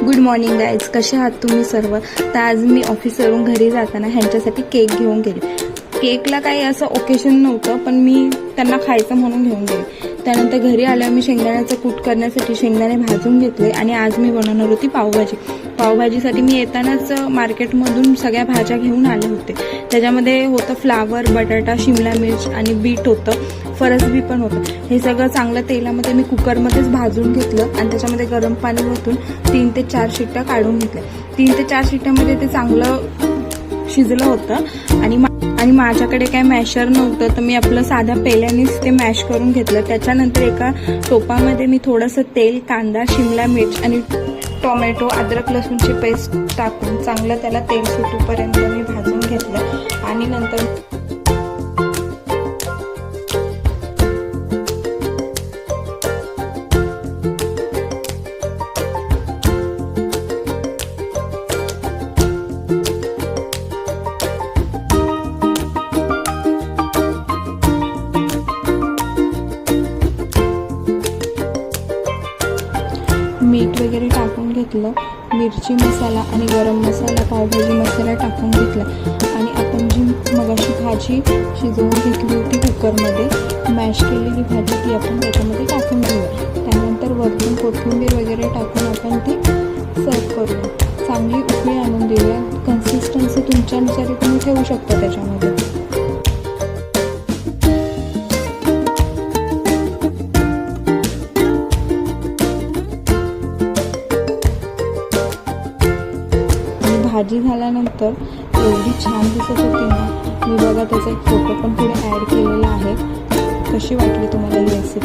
Good morning guys, कसे आहात तुम्ही सर्व. तर आज मी ऑफिसवरून घरी जाताना ह्यांच्यासाठी केक घेऊन गेले. केकला काही असं ओकेशन नव्हतं, पण मी त्यांना खायचं म्हणून घेऊन गेले. त्यानंतर घरी आल्यावर मी शेंगदाण्याचं कूट करण्यासाठी शेंगदाणे भाजून घेतले आणि आज मी बनवणार होती पावभाजी. पावभाजीसाठी मी येतानाच मार्केटमधून सगळ्या भाज्या घेऊन आले होते. त्याच्यामध्ये होतं फ्लावर, बटाटा, शिमला मिर्च आणि बीट होतं, फरसबी पण होतं. हे सगळं चांगलं तेलामध्ये मी कुकरमध्येच भाजून घेतलं आणि त्याच्यामध्ये गरम पाणी ओतून 3 ते 4 शिट्ट्या काढून घेतल्या. 3 ते 4 शिट्ट्यामध्ये ते चांगलं शिजलं होतं आणि माझ्याकडे काय मॅशर नव्हतं, तर मी आपलं साध्या पेल्यानेच ते मॅश करून घेतलं. त्याच्यानंतर एका टोपामध्ये मी थोडंसं तेल, कांदा, शिमला मिर्च आणि टोमॅटो, अद्रक लसूणची पेस्ट टाकून चांगलं त्याला तेल सुटूपर्यंत मी भाजून घेतलं आणि नंतर मीठ वगैरे टाकून घेतलं. मिरची मसाला आणि गरम मसाला, पावभाजी मसाला टाकून घेतला आणि आपण जी मगाशी भाजी शिजवून घेतली होती कुकरमध्ये, मॅश केलेली भाजी ती आपण त्याच्यामध्ये टाकून घेऊया. त्यानंतर वरतून कोथिंबीर वगैरे टाकून आपण ती सर्व करूया. चांगली उकळी आणून देऊया. कन्सिस्टन्सी तुमच्यानुसार तुम्ही ठेवू शकता त्याच्यामध्ये. भाजी झाल्यानंतर एवढी छान दिसत होती ना, मी बघा त्याचा एक फोटो पण पुढे ॲड केलेला आहे. कशी वाटली तुम्हाला ही रेसिपी?